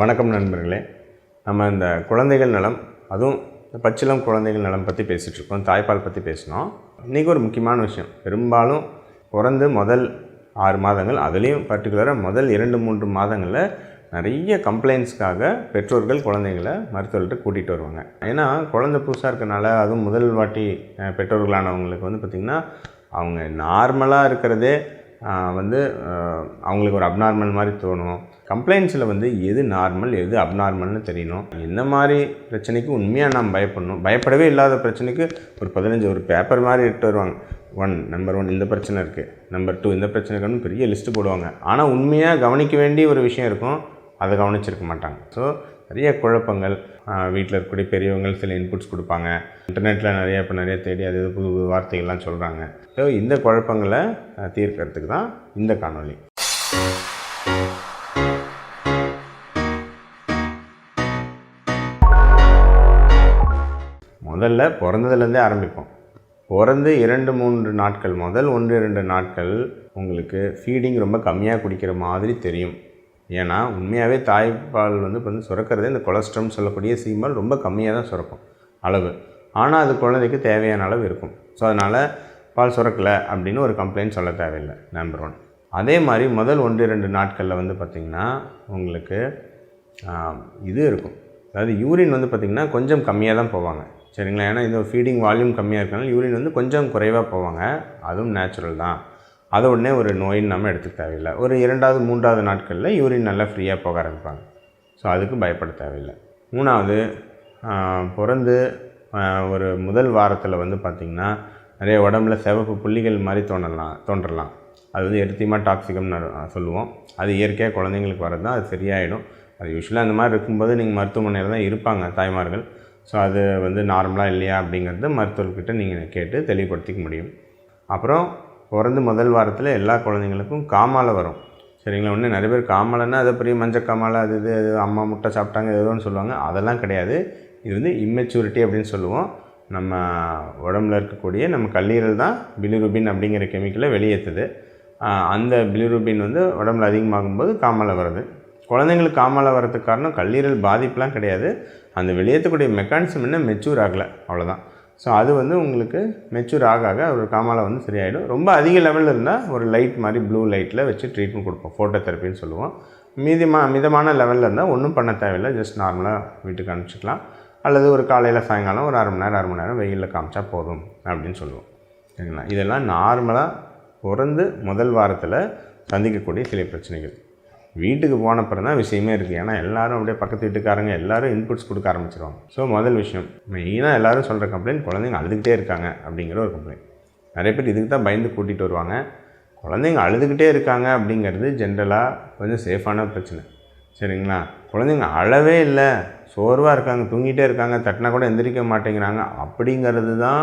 வணக்கம் நண்பர்களே. நம்ம இந்த குழந்தைகள் நலம், அதுவும் பச்சிளம் குழந்தைகள் நலம் பற்றி பேசிகிட்ருக்கோம். தாய்ப்பால் பற்றி பேசினோம். இன்றைக்கி ஒரு முக்கியமான விஷயம். பெரும்பாலும் பிறந்து முதல் 6 மாதங்கள், அதுலேயும் பர்டிகுலராக முதல் 2-3 மாதங்களில் நிறைய கம்ப்ளைண்ட்ஸ்க்காக பெற்றோர்கள் குழந்தைங்களை மருத்துவர்கிட்ட கூட்டிகிட்டு வருவாங்க. ஏன்னா குழந்தை புதுசாக இருக்கனால, அதுவும் முதல் வாட்டி பெற்றோர்களானவங்களுக்கு பார்த்திங்கன்னா அவங்க நார்மலாக இருக்கிறதே அவங்களுக்கு ஒரு அப்நார்மல் மாதிரி தோணும். கம்ப்ளைண்ட்ஸில் எது நார்மல் எது அப்நார்மல்னு தெரியணும். என்ன மாதிரி பிரச்சனைக்கு உண்மையாக நாம் பயப்படணும். பயப்படவே இல்லாத பிரச்சனைக்கு ஒரு 15 ஒரு பேப்பர் மாதிரி இட்டு வருவாங்க. நம்பர் 1 இந்த பிரச்சனை இருக்குது, நம்பர் 2 இந்த பிரச்சனை இருக்குன்னு பெரிய லிஸ்ட்டு போடுவாங்க. ஆனால் உண்மையாக கவனிக்க வேண்டிய ஒரு விஷயம் இருக்கும், அதை கவனிச்சிருக்க மாட்டாங்க. ஸோ நிறைய குழப்பங்கள். வீட்டில் இருக்கக்கூடிய பெரியவங்கள் சில இன்புட்ஸ் கொடுப்பாங்க. இன்டர்நெட்டில் நிறைய தேடி அது புது புது வார்த்தைகள்லாம் சொல்கிறாங்க. ஸோ இந்த குழப்பங்களை தீர்க்கறதுக்கு தான் இந்த காணொளி. முதல்ல பிறந்ததுலேருந்தே ஆரம்பிப்போம். பிறந்து 2-3 நாட்கள், முதல் 1-2 நாட்கள் உங்களுக்கு ஃபீடிங் ரொம்ப கம்மியாக குடிக்கிற மாதிரி தெரியும். ஏன்னா உண்மையாகவே தாய்ப்பால் சுரக்கிறதே இந்த கொலஸ்ட்ரால்னு சொல்லக்கூடிய சீமல் ரொம்ப கம்மியாக தான் சுரக்கும் அளவு. ஆனால் அது குழந்தைக்கு தேவையான அளவு இருக்கும். ஸோ அதனால் பால் சுரக்கலை அப்படின்னு ஒரு கம்ப்ளைண்ட் சொல்ல தேவையில்லை. நம்பர் 1. அதே மாதிரி முதல் 1-2 நாட்களில் பார்த்திங்கன்னா உங்களுக்கு இது இருக்கும். அதாவது யூரின் பார்த்திங்கன்னா கொஞ்சம் கம்மியாக தான் போவாங்க. சரிங்களா? ஏன்னா இந்த ஃபீடிங் வால்யூம் கம்மியாக இருக்கனால யூரின் கொஞ்சம் குறைவாக போவாங்க. அதுவும் நேச்சுரல் தான். அதை உடனே ஒரு நோயின்னு நம்ம எடுத்துக்க தேவையில்லை. ஒரு 2வது 3வது நாட்களில் யூரின் நல்லா ஃப்ரீயாக போக ஆரம்பிப்பாங்க. ஸோ அதுக்கு பயப்பட தேவையில்லை. 3வது பிறந்து ஒரு முதல் வாரத்தில் பார்த்திங்கன்னா நிறைய உடம்புல சிவப்பு புள்ளிகள் மாதிரி தோன்றலாம். அது எரித்திமா டாக்ஸிகம்னு சொல்லுவோம். அது இயற்கையாக குழந்தைங்களுக்கு வரது தான். அது சரியாயிடும். அது யூஸ்வலாக அந்த மாதிரி இருக்கும்போது நீங்கள் மருத்துவமனையில் தான் இருப்பாங்க தாய்மார்கள். ஸோ அது நார்மலாக இல்லையா அப்படிங்கிறது மருத்துவர்கிட்ட நீங்கள் கேட்டு தெளிவுபடுத்திக்க முடியும். அப்புறம் பிறந்து முதல் வாரத்தில் எல்லா குழந்தைங்களுக்கும் காமாலை வரும். சரிங்களா? ஒன்று நிறைய பேர் காமாலைன்னா அதை பெரிய மஞ்சள் காமாலை, அது அம்மா முட்டை சாப்பிட்டாங்க ஏதோன்னு சொல்லுவாங்க. அதெல்லாம் கிடையாது. இது இம்மெச்சூரிட்டி அப்படின்னு சொல்லுவோம். நம்ம உடம்புல இருக்கக்கூடிய நம்ம கல்லீரல் தான் பிலிருபின் அப்படிங்கிற கெமிக்கலை வெளியேற்றுது. அந்த பிலிருபின் உடம்புல அதிகமாகும்போது காமாலை வருது. குழந்தைங்களுக்கு காமாலை வரதுக்கு காரணம் கல்லீரல் பாதிப்புலாம் கிடையாது. அந்த வெளியேற்றக்கூடிய மெக்கானிசம் என்ன மெச்சூர் ஆகலை, அவ்வளோதான். ஸோ அது உங்களுக்கு மெச்சூர் ஆக ஒரு காமாலை சரியாயிடும். ரொம்ப அதிக லெவலில் இருந்தால் ஒரு லைட் மாதிரி ப்ளூ லைட்டில் வச்சு ட்ரீட்மெண்ட் கொடுப்போம். ஃபோட்டோ தெரப்பின்னு சொல்லுவோம். மிதமான லெவலில் இருந்தால் ஒன்றும் பண்ண தேவையில்லை. ஜஸ்ட் நார்மலாக வீட்டுக்கு அனுப்பிச்சிக்கலாம். அல்லது ஒரு காலையில் சாயங்காலம் ஒரு 1/2 மணி நேரம் வெயிலில் காமிச்சா போதும் அப்படின்னு சொல்லுவோம். சரிங்களா? இதெல்லாம் நார்மலாக பிறந்து முதல் வாரத்தில் சந்திக்கக்கூடிய சில பிரச்சனைகள். வீட்டுக்கு போனப்புறம் தான் விஷயமே இருக்குது. ஏன்னா எல்லோரும் அப்படியே பக்கத்து வீட்டுக்காரங்க எல்லோரும் இன்புட்ஸ் கொடுக்க ஆரம்பிச்சிருவாங்க. ஸோ முதல் விஷயம் மெயினாக எல்லோரும் சொல்கிற கம்ப்ளைண்ட், குழந்தைங்க அழுதுகிட்டே இருக்காங்க அப்படிங்கிற ஒரு கம்ப்ளைண்ட். நிறைய பேர் இதுக்கு தான் பயந்து கூட்டிகிட்டு வருவாங்க. குழந்தைங்க அழுதுகிட்டே இருக்காங்க அப்படிங்கிறது ஜென்ரலாக கொஞ்சம் சேஃபான பிரச்சனை. சரிங்களா? குழந்தைங்க அழவே இல்லை, சோர்வாக இருக்காங்க, தூங்கிட்டே இருக்காங்க, தட்டினா கூட எந்திரிக்க மாட்டேங்கிறாங்க அப்படிங்கிறது தான்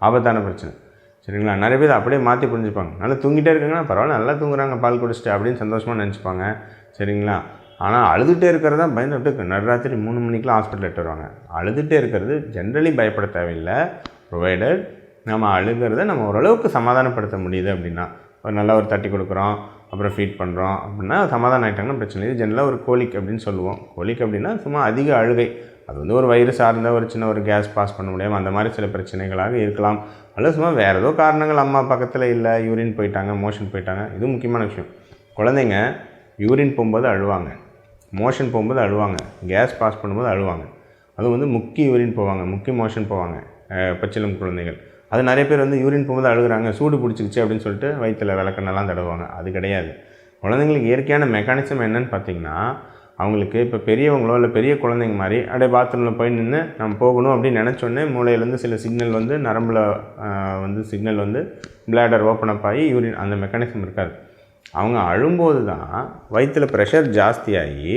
ஆபத்தான பிரச்சனை. சரிங்களா? நிறைய பேர் அப்படியே மாற்றி புரிஞ்சுப்பாங்க. நல்லா தூங்கிட்டே இருக்காங்கன்னா பரவாயில்ல, நல்லா தூங்குறாங்க பால் குடிச்சிட்டு அப்படின்னு சந்தோஷமாக நினச்சிப்பாங்க. சரிங்களா? ஆனால் அழுதுகிட்டே இருக்கிறது தான் பயந்துட்டு நடுராத்திரி 3 மணிக்கெலாம் ஹாஸ்பிட்டல் எட்டு வருவாங்க. அழுதுகிட்டே இருக்கிறது ஜென்ரலி பயப்பட தேவையில்லை. ப்ரொவைடட் நம்ம அழுகிறத நம்ம ஓரளவுக்கு சமாதானப்படுத்த முடியுது அப்படின்னா, நல்லா ஒரு தட்டி கொடுக்குறோம், அப்புறம் ஃபீட் பண்ணுறோம் அப்படின்னா சமாதானம் ஆகிட்டாங்கன்னா பிரச்சனை. இது ஜென்ரலாக ஒரு கோலிக் அப்படின்னு சொல்லுவோம். கோலிக் அப்படின்னா சும்மா அதிக அழுகை. அது ஒரு வயிறு சார்ந்த ஒரு சின்ன ஒரு கேஸ் பாஸ் பண்ண முடியாமல் அந்த மாதிரி சில பிரச்சனைகளாக இருக்கலாம். அல்லது சும்மா வேறு ஏதோ காரணங்கள், அம்மா பக்கத்தில் இல்லை, யூரின் போயிட்டாங்க, மோஷன் போயிட்டாங்க. இது முக்கியமான விஷயம். குழந்தைங்க யூரின் போகும்போது அழுவாங்க, மோஷன் போகும்போது அழுவாங்க, கேஸ் பாஸ் பண்ணும்போது அழுவாங்க. அது முக்கி யூரின் போவாங்க, முக்கி மோஷன் போவாங்க பச்சிளம் குழந்தைகள். அது நிறைய பேர் யூரின் போகும்போது அழுகுறாங்க, சூடு பிடிச்சிக்கிச்சு அப்படின்னு சொல்லிட்டு வயிற்றில் விளக்கெண்ணெல்லாம் தடவுவாங்க. அது கிடையாது. குழந்தைங்களுக்கு இயற்கையான மெக்கானிசம் என்னன்னு பார்த்திங்கன்னா, அவங்களுக்கு இப்போ பெரியவங்களோ இல்லை பெரிய குழந்தைங்க மாதிரி அப்படியே பாத்ரூமில் போய் நின்று நம்ம போகணும் அப்படின்னு நினச்சோடனே மூளையிலேருந்து சில சிக்னல் நரம்பில் சிக்னல் பிளாடர் ஓப்பன் அப் ஆகி யூரின் அந்த மெக்கானிசம் இருக்காது. அவங்க அழும்போது தான் வயிற்றில் ப்ரெஷர் ஜாஸ்தியாகி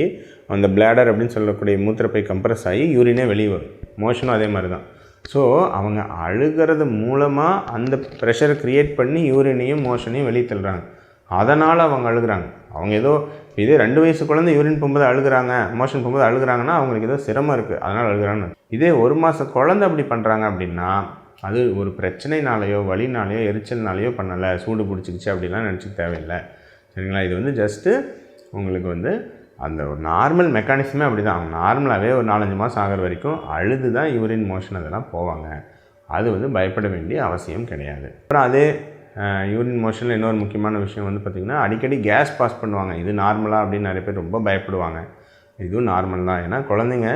அந்த பிளாடர் அப்படின்னு சொல்லக்கூடிய மூத்திரப்பை கம்ப்ரெஸ் ஆகி யூரினே வெளியே வரும். மோஷனும் அதே மாதிரி தான். ஸோ அவங்க அழுகிறது மூலமாக அந்த ப்ரெஷரை க்ரியேட் பண்ணி யூரினையும் மோஷனையும் வெளியே தள்ளுறாங்க. அதனால் அவங்க அழுகிறாங்க. அவங்க ஏதோ இதே 2 வயசு குழந்தை யூரின் போகும்போது அழுகிறாங்க, மோஷன் போகும்போது அழுகிறாங்கன்னா அவங்களுக்கு ஏதோ சிரமம் இருக்குது, அதனால் அழுகிறாங்க. இதே 1 மாத குழந்தை அப்படி பண்ணுறாங்க அப்படின்னா அது ஒரு பிரச்சனைனாலேயோ வலினாலேயோ எரிச்சல்னாலேயோ பண்ணலை, சூடு பிடிச்சிக்கிச்சு அப்படிலாம் நினச்சிக்க தேவையில்லை. சரிங்களா? இது ஜஸ்ட்டு உங்களுக்கு அந்த ஒரு நார்மல் மெக்கானிசமே அப்படி தான். அவங்க நார்மலாகவே ஒரு 4-5 மாதம் ஆகிற வரைக்கும் அழுது தான் யூரின் மோஷன் அதெல்லாம் போவாங்க. அது வந்து பயப்பட வேண்டிய அவசியம் கிடையாது. அப்புறம் அதே யூரின் மோஷனில் இன்னொரு முக்கியமான விஷயம் வந்து பார்த்திங்கன்னா, அடிக்கடி கேஸ் பாஸ் பண்ணுவாங்க. இது நார்மலாக அப்படின்னு நிறைய பேர் ரொம்ப பயப்படுவாங்க. இதுவும் நார்மல் தான். ஏன்னா குழந்தைங்க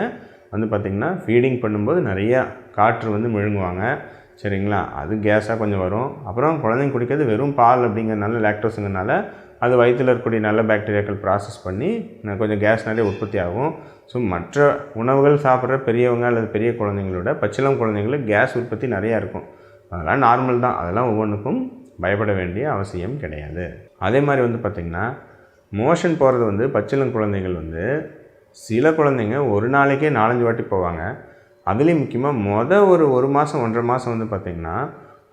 வந்து பார்த்திங்கன்னா ஃபீடிங் பண்ணும்போது நிறையா காற்று வந்து விழுங்குவாங்க. சரிங்களா? அது கேஸாக கொஞ்சம் வரும். அப்புறம் குழந்தைங்க குடிக்கிறது வெறும் பால் அப்படிங்கிறதுனால, லாக்டோஸுங்கிறனால அது வயிற்றில் இருக்கக்கூடிய நல்ல பாக்டீரியாக்கள் ப்ராசஸ் பண்ணி கொஞ்சம் கேஸ் நிறைய உற்பத்தி ஆகும். ஸோ மற்ற உணவுகள் சாப்பிட்ற பெரியவங்க அல்லது பெரிய குழந்தைங்களோட பச்சிளம் குழந்தைங்களுக்கு கேஸ் உற்பத்தி நிறையா இருக்கும். அதெல்லாம் நார்மல் தான். அதெல்லாம் ஒவ்வொன்றுக்கும் பயப்பட வேண்டிய அவசியம் கிடையாது. அதே மாதிரி வந்து பார்த்திங்கன்னா, மோஷன் போகிறது வந்து பச்சிளம் குழந்தைகள் வந்து சில குழந்தைங்க ஒரு நாளைக்கே 4-5 வாட்டி போவாங்க. அதுலேயும் முக்கியமாக ஒரு மாதம் 1.5 மாதம் வந்து பார்த்திங்கன்னா,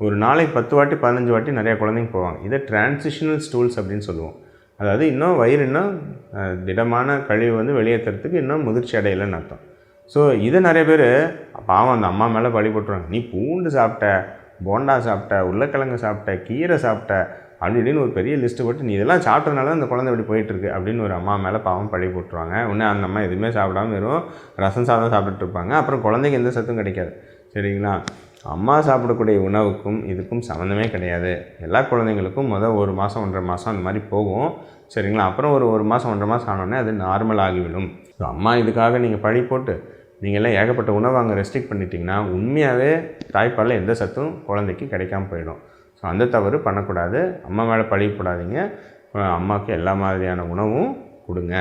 ஒரு நாளைக்கு 10 வாட்டி 15 வாட்டி நிறையா குழந்தைங்க போவாங்க. இதை டிரான்சிஷனல் ஸ்டூல்ஸ் அப்படின்னு சொல்லுவோம். அதாவது இன்னும் வயிறு இன்னும் திடமான கழிவு வந்து வெளியேற்றுறதுக்கு இன்னும் முதிர்ச்சி அடையலைன்னு அர்த்தம். ஸோ இதை நிறைய பேர் பாவம் அந்த அம்மா மேலே பழி போட்டுருவாங்க. நீ பூண்டு சாப்பிட்ட, போண்டா சாப்பிட்ட, உருளைக்கிழங்கு சாப்பிட்ட, கீரை சாப்பிட்ட அப்படி இப்படின்னு ஒரு பெரிய லிஸ்ட்டு போட்டு, நீ இதெல்லாம் சாப்பிட்றதுனால தான் அந்த குழந்தை இப்படி போயிட்டுருக்கு அப்படின்னு ஒரு அம்மா மேலே பாவம் பழி போட்டுருவாங்க. உடனே அந்த அம்மா எதுவுமே சாப்பிடாம வெறும் ரசம் சாதம் சாப்பிட்டுருப்பாங்க. அப்புறம் குழந்தைக்கு எந்த சத்தும் கிடைக்காது. சரிங்களா? அம்மா சாப்பிடக்கூடிய உணவுக்கும் இதுக்கும் சம்மந்தமே கிடையாது. எல்லா குழந்தைங்களுக்கும் ஒரு மாதம் 1.5 மாதம் அந்த மாதிரி போகும். சரிங்களா? அப்புறம் ஒரு மாதம் 1.5 மாதம் ஆனோடனே அது நார்மல் ஆகிவிடும். ஸோ அம்மா இதுக்காக நீங்கள் பழி போட்டு நீங்கள்லாம் ஏகப்பட்ட உணவு அங்கே ரெஸ்ட்ரிக்ட் பண்ணிட்டீங்கன்னா உண்மையாகவே தாய்ப்பாலில் எந்த சத்தும் குழந்தைக்கு கிடைக்காம போயிடும். ஸோ அந்த தவறு பண்ணக்கூடாது. அம்மா மேலே பழி போடாதீங்க. அம்மாவுக்கு எல்லா மாதிரியான உணவும் கொடுங்க.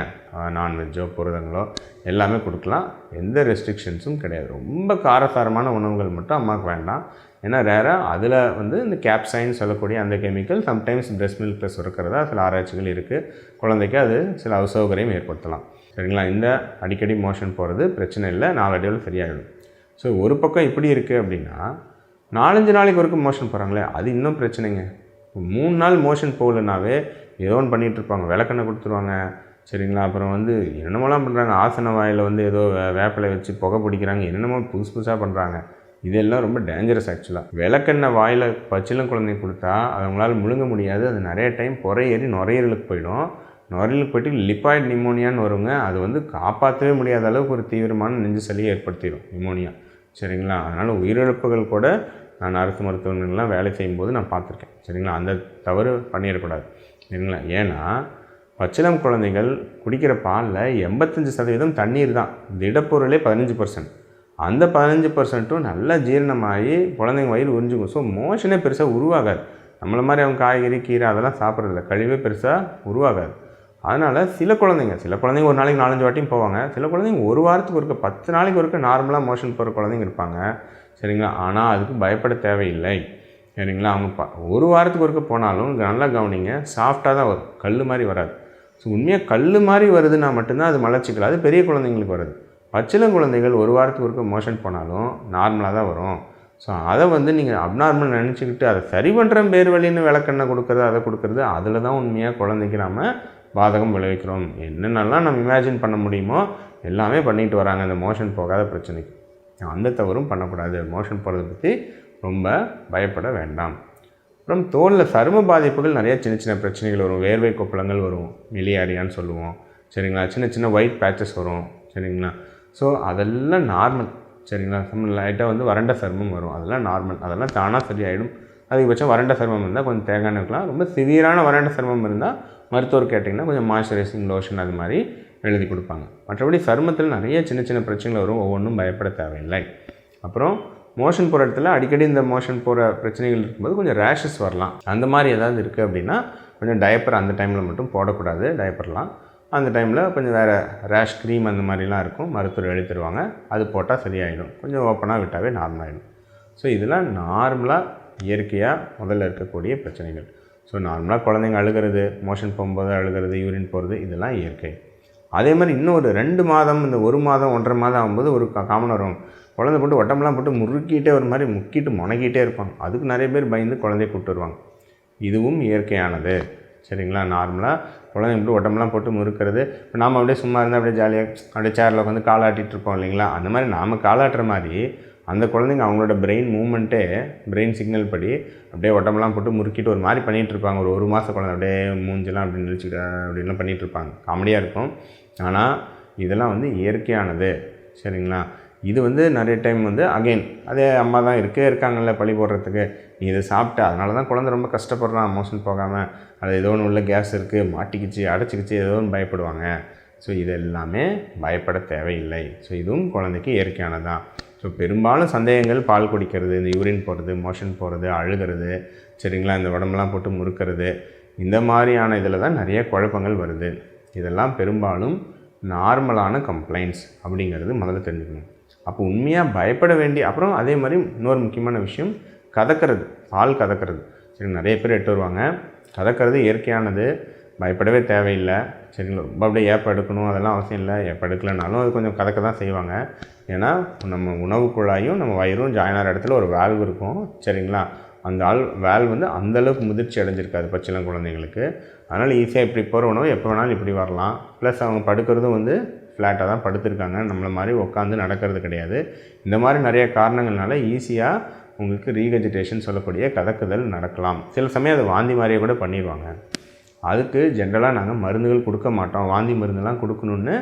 நான்வெஜ்ஜோ புரதங்களோ எல்லாமே கொடுக்கலாம். எந்த ரெஸ்ட்ரிக்ஷன்ஸும் கிடையாது. ரொம்ப காரசாரமான உணவுகள் மட்டும் அம்மாவுக்கு வேண்டாம். ஏன்னா ரேராக அதில் வந்து இந்த கேப்சைன்னு சொல்லக்கூடிய அந்த கெமிக்கல் சம்டைம்ஸ் பிரெஸ்ட் மில்கில் சுரக்கிறதா சில ஆராய்ச்சிகள் இருக்குது. குழந்தைக்கு அது சில அசௌகரியம் ஏற்படுத்தலாம். சரிங்களா? இந்த அடிக்கடி மோஷன் போகிறது பிரச்சனை இல்லை, நாளடைவில் சரியாகிடும். ஸோ ஒரு பக்கம் இப்படி இருக்குது அப்படின்னா, 4-5 நாளைக்கு ஒருக்கும் மோஷன் போகிறாங்களே அது இன்னும் பிரச்சனைங்க. 3 நாள் மோஷன் போகலனாவே ஏதோ ஒன்று பண்ணிகிட்ருப்பாங்க. விளக்கெண்ணெய் கொடுத்துருவாங்க. சரிங்களா? அப்புறம் வந்து என்னென்னமோலாம் பண்ணுறாங்க. ஆசன வாயில் வந்து ஏதோ வேப்பிலை வச்சு புகை பிடிக்கிறாங்க. என்னென்னமோ புதுசாக பண்ணுறாங்க. இதெல்லாம் ரொம்ப டேஞ்சரஸ் ஆக்சுவலாக. விளக்கெண்ணெய் வாயில் பச்சிளம் குழந்தைக்கு கொடுத்தா அவங்களால முழுங்க முடியாது. அது நிறைய டைம் ஏறி நுரையீரலுக்கு போயிடும். நுரையீரலுக்கு போய்ட்டு லிப்பாய்டு நிமோனியான்னு வருங்க. அது வந்து காப்பாற்றவே முடியாத அளவுக்கு ஒரு தீவிரமான நெஞ்சு சளியை ஏற்படுத்திடும் நிமோனியா. சரிங்களா? அதனால் உயிரிழப்புகள் கூட நான் அரசு மருத்துவமனைகள்லாம் வேலை செய்யும்போது நான் பார்த்துருக்கேன். சரிங்களா? அந்த தவறு பண்ணிடக்கூடாது. சரிங்களா? ஏன்னா பச்சிளம் குழந்தைகள் குடிக்கிற பாலில் 85% தண்ணீர் தான். திடப்பொருளே 15%. அந்த 15%ம் நல்லா ஜீரணமாகி குழந்தைங்க வயிறு உறிஞ்சுக்கும். ஸோ மோஷனே பெருசாக உருவாகாது. நம்மளை மாதிரி அவங்க காய்கறி கீரை அதெல்லாம் சாப்பிட்றதில்ல. கழிவே பெருசாக உருவாகாது. அதனால் சில குழந்தைங்க ஒரு நாளைக்கு 4-5 வாட்டியும் போவாங்க. சில குழந்தைங்க ஒரு வாரத்துக்கு ஒருக்க 10 நாளைக்கு ஒருக்க நார்மலாக மோஷன் போகிற குழந்தைங்க இருப்பாங்க. சரிங்களா? ஆனால் அதுக்கு பயப்பட தேவையில்லை. சரிங்களா? அவங்க ஒரு வாரத்துக்கு ஒருக்க போனாலும் நல்லா கவனிங்க, சாஃப்டாக தான் வரும், கல் மாதிரி வராது. ஸோ உண்மையாக கல் மாதிரி வருதுன்னா மட்டும்தான் அது மலச்சிக்கல். அது பெரிய குழந்தைங்களுக்கு வருது. பச்சிளம் குழந்தைகள் ஒரு வாரத்துக்கு ஒருக்க மோஷன் போனாலும் நார்மலாக தான் வரும். ஸோ அதை வந்து நீங்கள் அப்நார்மல் நினச்சிக்கிட்டு அதை சரி பண்ணுற பேர் வழின்னு விளக்கெண்ணெய் கொடுக்குறது அதை கொடுக்குறது அதில் தான் உண்மையாக குழந்தைக்கு நம்ம பாதகம் விளைவிக்கிறோம். என்னென்னலாம் நம்ம இமேஜின் பண்ண முடியுமோ எல்லாமே பண்ணிட்டு வராங்க இந்த மோஷன் போகாத பிரச்சனைக்கு. அந்த தவறும் பண்ணக்கூடாது. மோஷன் போகிறத பற்றி ரொம்ப பயப்பட வேண்டாம். அப்புறம் தோலில் சரும பாதிப்புகள் நிறைய சின்ன சின்ன பிரச்சனைகள் வரும். வேர்வை கொப்பளங்கள் வரும், மிலியாரியான்னு சொல்லுவோம். சரிங்களா? சின்ன சின்ன ஒயிட் பேச்சஸ் வரும். சரிங்களா? ஸோ அதெல்லாம் நார்மல். சரிங்களா? லைட்டாக வந்து வறண்ட சருமம் வரும். அதெல்லாம் நார்மல். அதெல்லாம் தானாக சரியாயிடும். அதிகபட்சம் வறண்ட சருமம் இருந்தால் கொஞ்சம் தேங்காய் எண்ணெய் இருக்கலாம். ரொம்ப சிவியரான வறண்ட சருமம் இருந்தால் மருத்துவர் கேட்டிங்கன்னா கொஞ்சம் மாய்ஸ்சரைசிங் லோஷன் அது மாதிரி எழுதி கொடுப்பாங்க. மற்றபடி சருமத்தில் நிறைய சின்ன சின்ன பிரச்சனைகள் வரும். ஒவ்வொன்றும் பயப்பட தேவையில்லை. அப்புறம் மோஷன் போகிற இடத்துல அடிக்கடி இந்த மோஷன் போகிற பிரச்சனைகள் இருக்கும்போது கொஞ்சம் ரேஷஸ் வரலாம். அந்த மாதிரி ஏதாவது இருக்குது அப்படின்னா கொஞ்சம் டயப்பர் அந்த டைமில் மட்டும் போடக்கூடாது. டயப்பர்லாம் அந்த டைமில் கொஞ்சம் வேறு ரேஷ் க்ரீம் அந்த மாதிரிலாம் இருக்கும், மருத்துவர் எழுதி தருவாங்க. அது போட்டால் சரியாயிடும். கொஞ்சம் ஓப்பனாக விட்டாவே நார்மலாகிடும். ஸோ இதெல்லாம் நார்மலாக இயற்கையாக முதல்ல இருக்கக்கூடிய பிரச்சனைகள். ஸோ நார்மலாக குழந்தைங்க அழுகிறது, மோஷன் போகும்போது அழுகிறது, யூரின் போகிறது, இதெல்லாம் இயற்கை. அதே மாதிரி இன்னும் ஒரு 2 மாதம் இந்த 1 மாதம் 1.5 மாதம் ஆகும்போது ஒரு காமன் வரும். குழந்தை போட்டு உடம்பெல்லாம் போட்டு முறுக்கிட்டே ஒரு மாதிரி முக்கிட்டு முனக்கிட்டே இருப்பாங்க. அதுக்கு நிறைய பேர் பயந்து குழந்தைய கூப்பிட்டு வருவாங்க. இதுவும் இயற்கையானது. சரிங்களா? நார்மலாக குழந்தைங்க போட்டு உடம்பெல்லாம் போட்டு முறுக்கிறது. இப்போ நாம் அப்படியே சும்மா இருந்தால் அப்படியே ஜாலியாக அப்படியே சேரில் உட்காந்து காலாட்டிகிட்டு இருப்போம் இல்லைங்களா? அந்த மாதிரி நாம் காலாட்டுற மாதிரி அந்த குழந்தைங்க அவங்களோட பிரெயின் மூமெண்ட்டே பிரெயின் சிக்னல் படி அப்படியே உடம்பெல்லாம் போட்டு முறுக்கிட்டு ஒரு மாதிரி பண்ணிகிட்ருப்பாங்க. ஒரு மாத குழந்தை அப்படியே மூஞ்செல்லாம் அப்படின்னு நினச்சிட்டு அப்படின்லாம் பண்ணிகிட்ருப்பாங்க. காமெடியாக இருக்கும். ஆனால் இதெல்லாம் வந்து இயற்கையானது. சரிங்களா? இது வந்து நிறைய டைம் வந்து அகெயின் அதே அம்மா தான் இருக்காங்கல்ல பழி போடுறதுக்கு. நீ இதை சாப்பிட்ட அதனால தான் குழந்தை ரொம்ப கஷ்டப்படுறான் மோஷன் போகாமல், அது ஏதோ ஒன்று உள்ள கேஸ் இருக்குது, மாட்டிக்கிச்சு, அடைச்சிக்கிச்சு, ஏதோ ஒன்று பயப்படுவாங்க. ஸோ இது எல்லாமே பயப்பட தேவையில்லை. ஸோ இதுவும் குழந்தைக்கு இயற்கையானதான். ஸோ பெரும்பாலும் சந்தேகங்கள் பால் குடிக்கிறது, இந்த யூரின் போகிறது, மோஷன் போகிறது, அழுகிறது, சரிங்களா, இந்த உடம்பெல்லாம் போட்டு முறுக்கிறது, இந்த மாதிரியான இதில் தான் நிறைய குழப்பங்கள் வருது. இதெல்லாம் பெரும்பாலும் நார்மலான கம்ப்ளைண்ட்ஸ் அப்படிங்கிறது முதல்ல தெரிஞ்சுக்கணும். அப்போ உண்மையாக பயப்பட வேண்டிய அப்புறம் அதே மாதிரி இன்னொரு முக்கியமான விஷயம் கதக்கிறது, பால் கதக்கிறது. சரி, நிறைய பேர் எட்டு வருவாங்க. கதக்கிறது இயற்கையானது, பயப்படவே தேவையில்லை. சரிங்களா? ரொம்ப அப்படியே ஏப்ப எடுக்கணும் அதெல்லாம் அவசியம் இல்லை. ஏப்ப எடுக்கலைனாலும் அது கொஞ்சம் கதக்க தான் செய்வாங்க. ஏன்னா நம்ம உணவு குழாயும் நம்ம வயிறும் ஜாயின் ஆகிற இடத்துல ஒரு வேல்வ் இருக்கும். சரிங்களா? அந்த வேல்வ் வந்து அந்தளவுக்கு முதிர்ச்சி அடைஞ்சிருக்காது பச்சிளம் குழந்தைங்களுக்கு. அதனால் ஈஸியாக இப்படி போகிற உணவு எப்போ வேணாலும் இப்படி வரலாம். ப்ளஸ் அவங்க படுக்கிறதும் வந்து ஃப்ளாட்டாக தான் படுத்திருக்காங்க, நம்மளை மாதிரி உட்காந்து நடக்கிறது கிடையாது. இந்த மாதிரி நிறைய காரணங்கள்னால ஈஸியாக உங்களுக்கு ரீகஜிடேஷன் சொல்லக்கூடிய கதக்குதல் நடக்கலாம். சில சமயம் அது வாந்தி மாதிரியே கூட பண்ணிடுவாங்க. அதுக்கு ஜென்ரலாக நாங்கள் மருந்துகள் கொடுக்க மாட்டோம். வாந்தி மருந்துலாம் கொடுக்கணுன்னு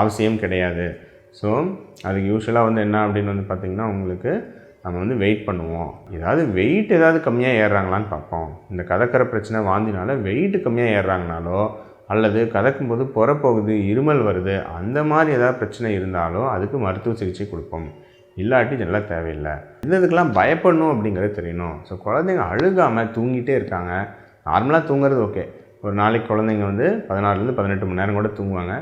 அவசியம் கிடையாது. ஸோ அதுக்கு யூஸ்வலாக வந்து என்ன அப்படின்னு வந்து பார்த்திங்கன்னா உங்களுக்கு நம்ம வந்து வெயிட் பண்ணுவோம். ஏதாவது கம்மியாக ஏறுறாங்களான்னு பார்ப்போம். இந்த கதக்கிற பிரச்சனை வாந்தினால வெயிட்டு கம்மியாக ஏறுறாங்கனாலோ அல்லது கதக்கும்போது புறப்போகுது, இருமல் வருது, அந்த மாதிரி ஏதாவது பிரச்சனை இருந்தாலோ அதுக்கு மருத்துவ சிகிச்சை கொடுப்போம். இல்லாட்டி இதெல்லாம் தேவையில்லை. இதுக்கெல்லாம் பயப்படணும் அப்படிங்கிறது தெரியணும். ஸோ குழந்தைங்க அழுகாமல் தூங்கிட்டே இருக்காங்க. நார்மலாக தூங்குறது ஓகே. ஒரு நாளைக்கு குழந்தைங்க வந்து 16 to 18 மணி நேரம் கூட தூங்குவாங்க.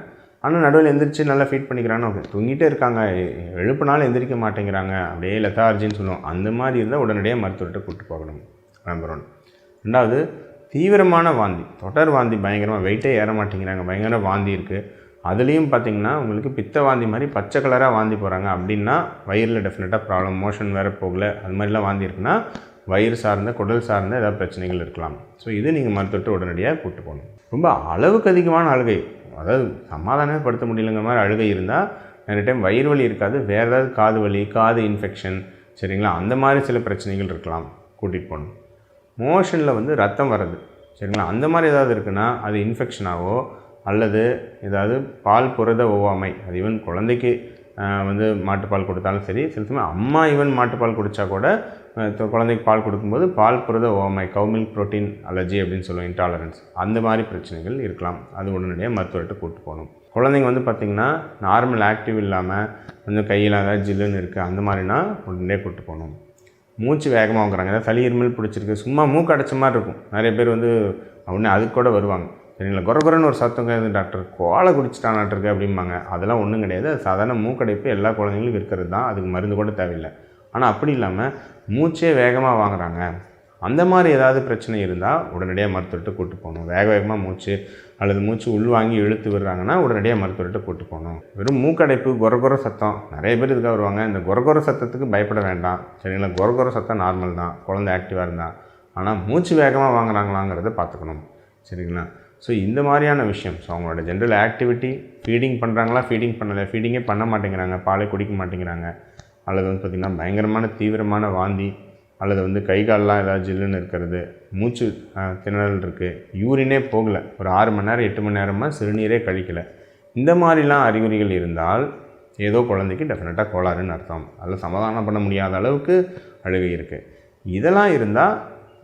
ஆனால் நடுவில் எந்திரிச்சு நல்லா ஃபீட் பண்ணிக்கிறாங்கன்னா ஓகே. தூங்கிட்டே இருக்காங்க, எழுப்பினாலும் எந்திரிக்க மாட்டேங்கிறாங்க, அப்படியே லெத்தார்ஜின்னு சொல்லுவோம். அந்த மாதிரி இருந்தால் உடனடியாக மருத்துவர்கிட்ட கூப்பிட்டு போகணும். நம்பர் 1. 2வது, தீவிரமான வாந்தி, தொடர் வாந்தி, பயங்கரமாக வெயிட்டே ஏற மாட்டேங்கிறாங்க, பயங்கர வாந்தி இருக்குது. அதுலேயும் பார்த்திங்கன்னா உங்களுக்கு பித்த வாந்தி மாதிரி பச்சை கலராக வாந்தி போகிறாங்க அப்படின்னா வயிறில் டெஃபினட்டாக ப்ராப்ளம், மோஷன் வேறு போகலை, அது மாதிரிலாம் வாந்தி இருக்குன்னா வயிறு சார்ந்த குடல் சார்ந்த ஏதாவது பிரச்சனைகள் இருக்கலாம். ஸோ இது நீங்கள் மருத்துவர்கிட்ட உடனடியாக கூப்பிட்டு போகணும். ரொம்ப அளவுக்கு அதிகமான அழுகை, அதாவது சமாதானமே படுத்த முடியலங்கிற மாதிரி அழுகை இருந்தால் நிறைய டைம் வயிறு வலி இருக்காது, வேறு ஏதாவது காது வலி, காது இன்ஃபெக்ஷன், சரிங்களா, அந்த மாதிரி சில பிரச்சனைகள் இருக்கலாம், கூட்டிகிட்டு போகணும். மோஷனில் வந்து ரத்தம் வர்றது, சரிங்களா, அந்த மாதிரி ஏதாவது இருக்குன்னா அது இன்ஃபெக்ஷனாகவோ அல்லது ஏதாவது பால் புரத ஒவ்வாமை, அது ஈவன் குழந்தைக்கு வந்து மாட்டுப்பால் கொடுத்தாலும் சரி, சில சமயம் அம்மா ஈவன் மாட்டுப்பால் குடித்தா கூட குழந்தைக்கு பால் கொடுக்கும்போது பால் புரத ஒவ்வாமை, கவு மில்க் ப்ரோட்டீன் அலர்ஜி அப்படின்னு சொல்லுவோம், இன்டாலரன்ஸ், அந்த மாதிரி பிரச்சனைகள் இருக்கலாம். அது உடனடியாக மருத்துவர்கிட்ட கூப்பிட்டு போகணும். குழந்தைங்க வந்து பார்த்திங்கன்னா நார்மல் ஆக்டிவ் இல்லாமல் கொஞ்சம் கையில் ஏதாவது ஜில்லுன்னு இருக்குது, அந்த மாதிரினா உடனடியாக கூப்பிட்டு போகணும். மூச்சு வேகமாக வாங்குறாங்க, ஏதாவது சளி இருமல் பிடிச்சிருக்கு, சும்மா மூக்கு அடைச்ச மாதிரி இருக்கும். நிறைய பேர் வந்து உடனே அதுக்கு கூட வருவாங்க. சரிங்களா, குறகுறன்னு ஒரு சத்தங்க, டாக்டர் கோலை குடிச்சிட்டானாட்டிருக்கு அப்படிம்பாங்க. அதெல்லாம் ஒன்றும் கிடையாது. அது சாதாரண மூக்கடைப்பு எல்லா குழந்தைங்களுக்கும் இருக்கிறது தான், அதுக்கு மருந்து கூட தேவையில்லை. ஆனால் அப்படி இல்லாமல் மூச்சே வேகமாக வாங்குறாங்க, அந்த மாதிரி ஏதாவது பிரச்சனை இருந்தால் உடனடியாக மருத்துவர்கிட்ட கூப்பிட்டு போகணும். வேகமாக மூச்சு அல்லது மூச்சு உள்வாங்கி இழுத்து விடுறாங்கன்னா உடனடியாக மருத்துவர்கிட்ட கூப்பிட்டு போகணும். வெறும் மூக்கடைப்பு, குறகுற சத்தம், நிறைய பேர் இதுக்காக வருவாங்க. இந்த குறகுற சத்தத்துக்கு பயப்பட வேண்டாம். சரிங்களா, குறகுற சத்தம் நார்மல் தான் குழந்தை ஆக்டிவாக இருந்தால். ஆனால் மூச்சு வேகமாக வாங்குறாங்களாங்கிறத பார்த்துக்கணும். சரிங்களா. ஸோ இந்த மாதிரியான விஷயம், ஸோ அவங்களோட ஜென்ரல் ஆக்டிவிட்டி, ஃபீடிங் பண்ணுறாங்களா, ஃபீடிங் பண்ணலை, ஃபீடிங்கே பண்ண மாட்டேங்கிறாங்க, பாலே குடிக்க மாட்டேங்கிறாங்க, அல்லது வந்து பார்த்திங்கன்னா பயங்கரமான தீவிரமான வாந்தி, அல்லது வந்து கை காலெலாம் ஏதாவது ஜில்லுன்னு இருக்கிறது, மூச்சு திணறல் இருக்குது, யூரினே போகலை, ஒரு 6 மணி நேரம் 8 மணி நேரமாக சிறுநீரே கழிக்கலை, இந்த மாதிரிலாம் அறிகுறிகள் இருந்தால் ஏதோ குழந்தைக்கு டெஃபினட்டாக கோளாறுன்னு அர்த்தம். அதில் சமாதானம் பண்ண முடியாத அளவுக்கு அழுகை இருக்குது. இதெல்லாம் இருந்தால்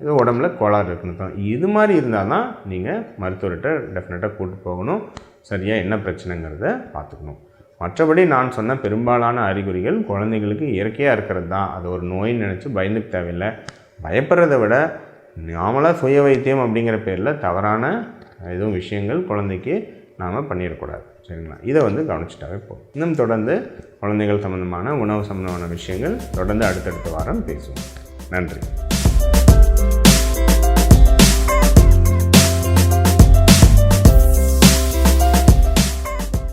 இது உடம்புல கோளாறு இருக்குன்னு தான். இது மாதிரி இருந்தால் தான் நீங்கள் மருத்துவர்கிட்ட டெஃபினட்டாக கூப்பிட்டு போகணும். சரியாக என்ன பிரச்சனைங்கிறத பார்த்துக்கணும். மற்றபடி நான் சொன்ன பெரும்பாலான அறிகுறிகள் குழந்தைங்களுக்கு இயற்கையாக இருக்கிறது தான். அது ஒரு நோயின்னு நினச்சி பயந்துக்க தேவையில்லை. பயப்படுறதை விட நாமளாக சுய வைத்தியம் அப்படிங்கிற பேரில் தவறான எதுவும் விஷயங்கள் குழந்தைக்கு நாம் பண்ணிடக்கூடாது. சரிங்களா, இதை வந்து கவனிச்சிட்டாவே போகும். இன்னும் தொடர்ந்து குழந்தைகள் சம்மந்தமான உணவு சம்மந்தமான விஷயங்கள் தொடர்ந்து அடுத்தடுத்த வாரம் பேசுவோம். நன்றி.